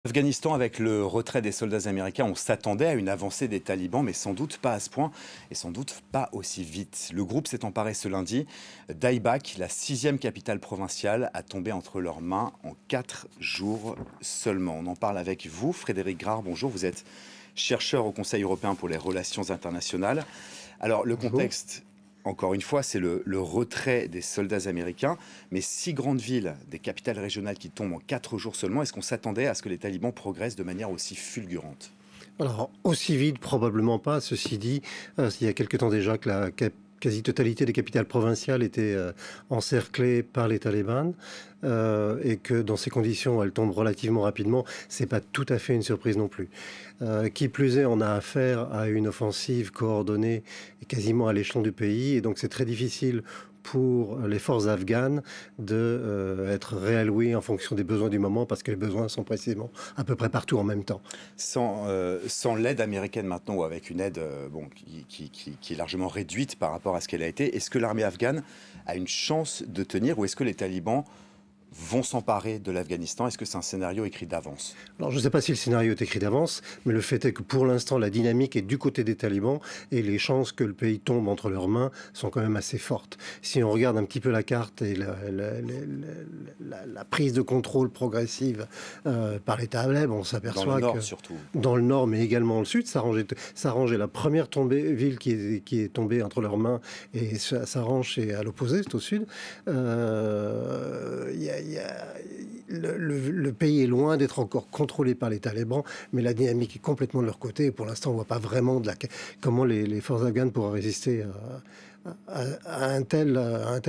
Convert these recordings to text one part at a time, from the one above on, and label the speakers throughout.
Speaker 1: Afghanistan, avec le retrait des soldats américains, on s'attendait à une avancée des talibans, mais sans doute pas à ce point et sans doute pas aussi vite. Le groupe s'est emparé ce lundi d'Aibak, la 6e capitale provinciale, a tombé entre leurs mains en 4 jours seulement. On en parle avec vous, Frédéric Grard. Bonjour, vous êtes chercheur au Conseil européen pour les relations internationales. Alors, le contexte, encore une fois, c'est le retrait des soldats américains. Mais 6 grandes villes, des capitales régionales qui tombent en 4 jours seulement, est-ce qu'on s'attendait à ce que les talibans progressent de manière aussi fulgurante?
Speaker 2: Alors, aussi vite, probablement pas. Ceci dit, il y a quelque temps déjà que la quasi-totalité des capitales provinciales étaient encerclées par les talibans et que dans ces conditions, elles tombent relativement rapidement. C'est pas tout à fait une surprise non plus. Qui plus est, on a affaire à une offensive coordonnée quasiment à l'échelon du pays et donc c'est très difficile pour les forces afghanes d'être réallouées en fonction des besoins du moment parce que les besoins sont précisément à peu près partout en même temps.
Speaker 1: Sans l'aide américaine maintenant, ou avec une aide qui est largement réduite par rapport à ce qu'elle a été, est-ce que l'armée afghane a une chance de tenir ou est-ce que les talibans vont s'emparer de l'Afghanistan? Est-ce que c'est un scénario écrit d'avance?
Speaker 2: Alors, je ne sais pas si le scénario est écrit d'avance, mais le fait est que pour l'instant, la dynamique est du côté des talibans et les chances que le pays tombe entre leurs mains sont quand même assez fortes. Si on regarde un petit peu la carte et la prise de contrôle progressive par les talibans, on s'aperçoit
Speaker 1: Dans le nord,
Speaker 2: que
Speaker 1: surtout.
Speaker 2: dans le nord, mais également le sud, s'arrangeait la première ville qui est tombée entre leurs mains et s'arrange à l'opposé, c'est au sud. Le pays est loin d'être encore contrôlé par les talibans, mais la dynamique est complètement de leur côté. Et pour l'instant, on ne voit pas vraiment comment les forces afghanes pourraient résister à un tel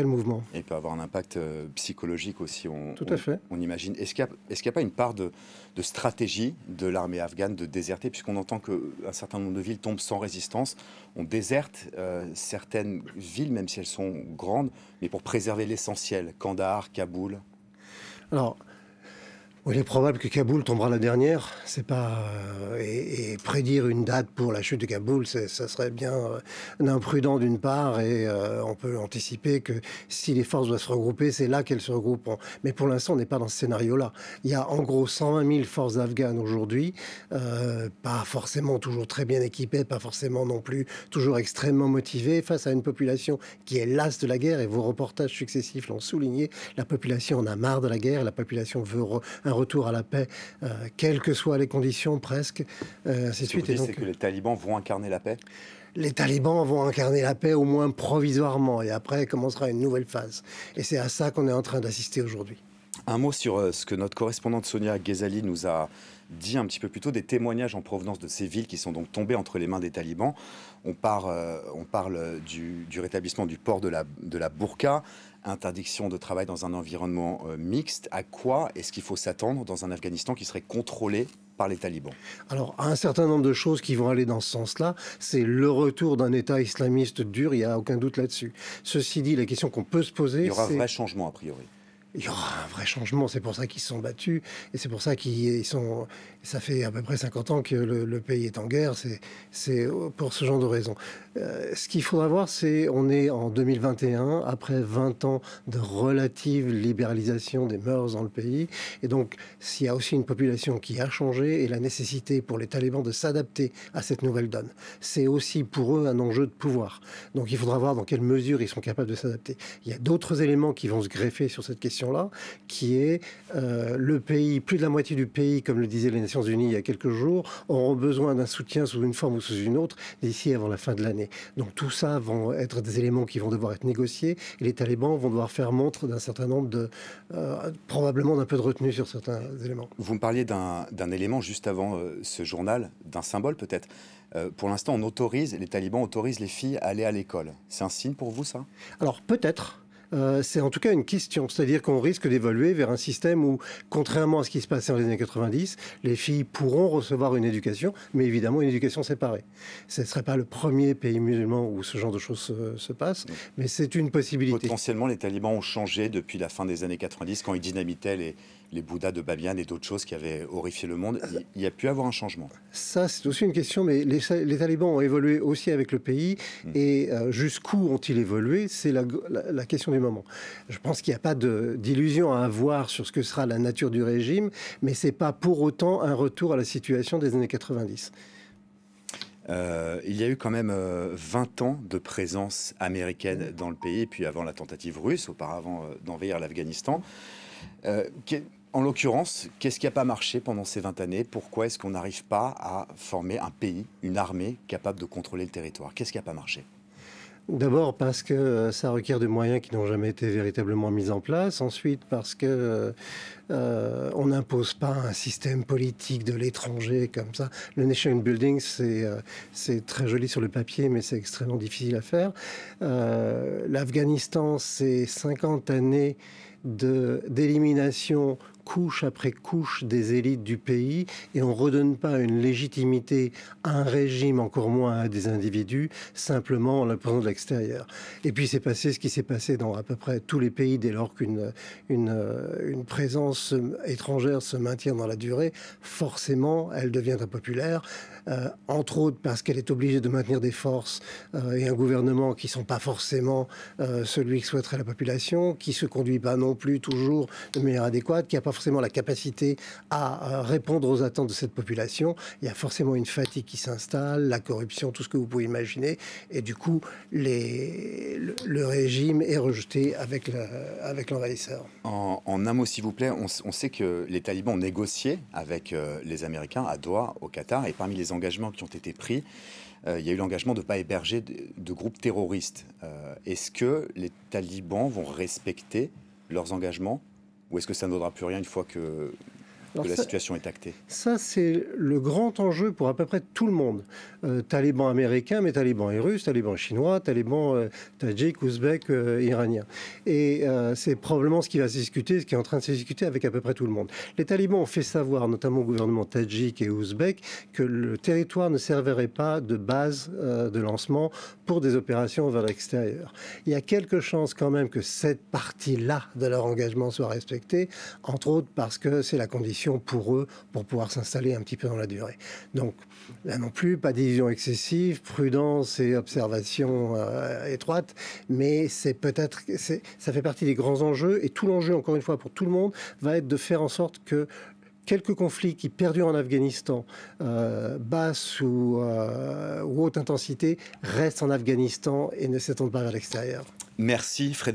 Speaker 2: mouvement.
Speaker 1: Et il peut avoir un impact psychologique aussi,
Speaker 2: Tout à fait.
Speaker 1: on imagine. Est-ce qu'il n'y a pas une part de stratégie de l'armée afghane de déserter, puisqu'on entend qu'un certain nombre de villes tombent sans résistance? On déserte certaines villes, même si elles sont grandes, mais pour préserver l'essentiel. Kandahar, Kaboul.
Speaker 2: Alors, il est probable que Kaboul tombera la dernière. C'est pas et prédire une date pour la chute de Kaboul, ça serait bien imprudent d'une part, et on peut anticiper que si les forces doivent se regrouper, c'est là qu'elles se regrouperont. Mais pour l'instant, on n'est pas dans ce scénario-là. Il y a en gros 120 000 forces afghanes aujourd'hui, pas forcément toujours très bien équipées, pas forcément non plus toujours extrêmement motivées, face à une population qui est lasse de la guerre. Et vos reportages successifs l'ont souligné. La population en a marre de la guerre. La population veut un retour à la paix, quelles que soient les conditions, presque, ainsi de suite.
Speaker 1: Ce que vous dites, c'est que les talibans vont incarner la paix?
Speaker 2: Les talibans vont incarner la paix, au moins provisoirement, et après commencera une nouvelle phase. Et c'est à ça qu'on est en train d'assister aujourd'hui.
Speaker 1: Un mot sur ce que notre correspondante Sonia Ghezali nous a dit un petit peu plus tôt, des témoignages en provenance de ces villes qui sont donc tombées entre les mains des talibans. On parle du rétablissement du port de la burqa, interdiction de travail dans un environnement mixte. À quoi est-ce qu'il faut s'attendre dans un Afghanistan qui serait contrôlé par les talibans?
Speaker 2: Alors, un certain nombre de choses qui vont aller dans ce sens-là, c'est le retour d'un État islamiste dur, il n'y a aucun doute là-dessus. Ceci dit, la question qu'on peut se poser,
Speaker 1: il y aura un vrai changement, a priori.
Speaker 2: Il y aura un vrai changement, c'est pour ça qu'ils se sont battus, et c'est pour ça qu'ils sont... Ça fait à peu près 50 ans que le pays est en guerre, c'est pour ce genre de raisons. Ce qu'il faudra voir, c'est on est en 2021, après 20 ans de relative libéralisation des mœurs dans le pays, et donc s'il y a aussi une population qui a changé, et la nécessité pour les talibans de s'adapter à cette nouvelle donne. C'est aussi pour eux un enjeu de pouvoir. Donc il faudra voir dans quelle mesure ils sont capables de s'adapter. Il y a d'autres éléments qui vont se greffer sur cette question-là, qui est le pays, plus de la moitié du pays, comme le disaient les Nations Unies il y a quelques jours, auront besoin d'un soutien sous une forme ou sous une autre d'ici avant la fin de l'année. Donc tout ça vont être des éléments qui vont devoir être négociés et les talibans vont devoir faire montre d'un certain nombre probablement d'un peu de retenue sur certains éléments.
Speaker 1: Vous me parliez d'un élément juste avant ce journal, d'un symbole peut-être. Pour l'instant, les talibans autorisent les filles à aller à l'école. C'est un signe pour vous, ça?
Speaker 2: Alors peut-être. C'est en tout cas une question, c'est-à-dire qu'on risque d'évoluer vers un système où, contrairement à ce qui se passait dans les années 90, les filles pourront recevoir une éducation, mais évidemment une éducation séparée. Ce ne serait pas le premier pays musulman où ce genre de choses se passe, mais c'est une possibilité.
Speaker 1: Potentiellement, les talibans ont changé depuis la fin des années 90, quand ils dynamitaient les Bouddhas de Bamiyan et d'autres choses qui avaient horrifié le monde. Il y a pu avoir un changement.
Speaker 2: Ça, c'est aussi une question, mais les talibans ont évolué aussi avec le pays. Et jusqu'où ont-ils évolué? C'est la question du moment. Je pense qu'il n'y a pas d'illusion à avoir sur ce que sera la nature du régime, mais ce n'est pas pour autant un retour à la situation des années 90.
Speaker 1: Il y a eu quand même 20 ans de présence américaine dans le pays, et puis avant la tentative russe, auparavant d'envahir l'Afghanistan. En l'occurrence, qu'est-ce qui n'a pas marché pendant ces 20 années? Pourquoi est-ce qu'on n'arrive pas à former un pays, une armée capable de contrôler le territoire? Qu'est-ce qui n'a pas marché?
Speaker 2: D'abord parce que ça requiert des moyens qui n'ont jamais été véritablement mis en place. Ensuite parce que on n'impose pas un système politique de l'étranger comme ça. Le nation building, c'est très joli sur le papier, mais c'est extrêmement difficile à faire. L'Afghanistan, c'est 50 années d'élimination couche après couche des élites du pays, et on ne redonne pas une légitimité à un régime, encore moins à des individus, simplement en l'imposant de l'extérieur. Et puis c'est passé ce qui s'est passé dans à peu près tous les pays dès lors qu'une présence étrangère se maintient dans la durée. Forcément, elle devient impopulaire, entre autres parce qu'elle est obligée de maintenir des forces et un gouvernement qui ne sont pas forcément celui que souhaiterait la population, qui ne se conduit pas non plus toujours de manière adéquate, qui n'a pas forcément la capacité à répondre aux attentes de cette population. Il y a forcément une fatigue qui s'installe, la corruption, tout ce que vous pouvez imaginer, et du coup le régime est rejeté avec l'envahisseur.
Speaker 1: En un mot s'il vous plaît, on sait que les talibans ont négocié avec les Américains à Doha, au Qatar, et parmi les engagements qui ont été pris, il y a eu l'engagement de ne pas héberger de groupes terroristes. Est-ce que les talibans vont respecter leurs engagements, ou est-ce que ça ne vaudra plus rien une fois que la situation est actée? Ça,
Speaker 2: c'est le grand enjeu pour à peu près tout le monde. Talibans américains, mais talibans et russes, talibans chinois, talibans tadjiks, ouzbeks, iraniens. Et c'est probablement ce qui va se discuter, ce qui est en train de se discuter avec à peu près tout le monde. Les talibans ont fait savoir, notamment au gouvernement tadjik et ouzbek, que le territoire ne servirait pas de base de lancement pour des opérations vers l'extérieur. Il y a quelques chances quand même que cette partie-là de leur engagement soit respectée, entre autres parce que c'est la condition pour eux, pour pouvoir s'installer un petit peu dans la durée. Donc, là non plus, pas d'illusion excessive, prudence et observation étroite, mais ça fait partie des grands enjeux, et tout l'enjeu, encore une fois, pour tout le monde, va être de faire en sorte que quelques conflits qui perdurent en Afghanistan, basse ou haute intensité, restent en Afghanistan et ne s'étendent pas vers l'extérieur.
Speaker 1: Merci Frédéric.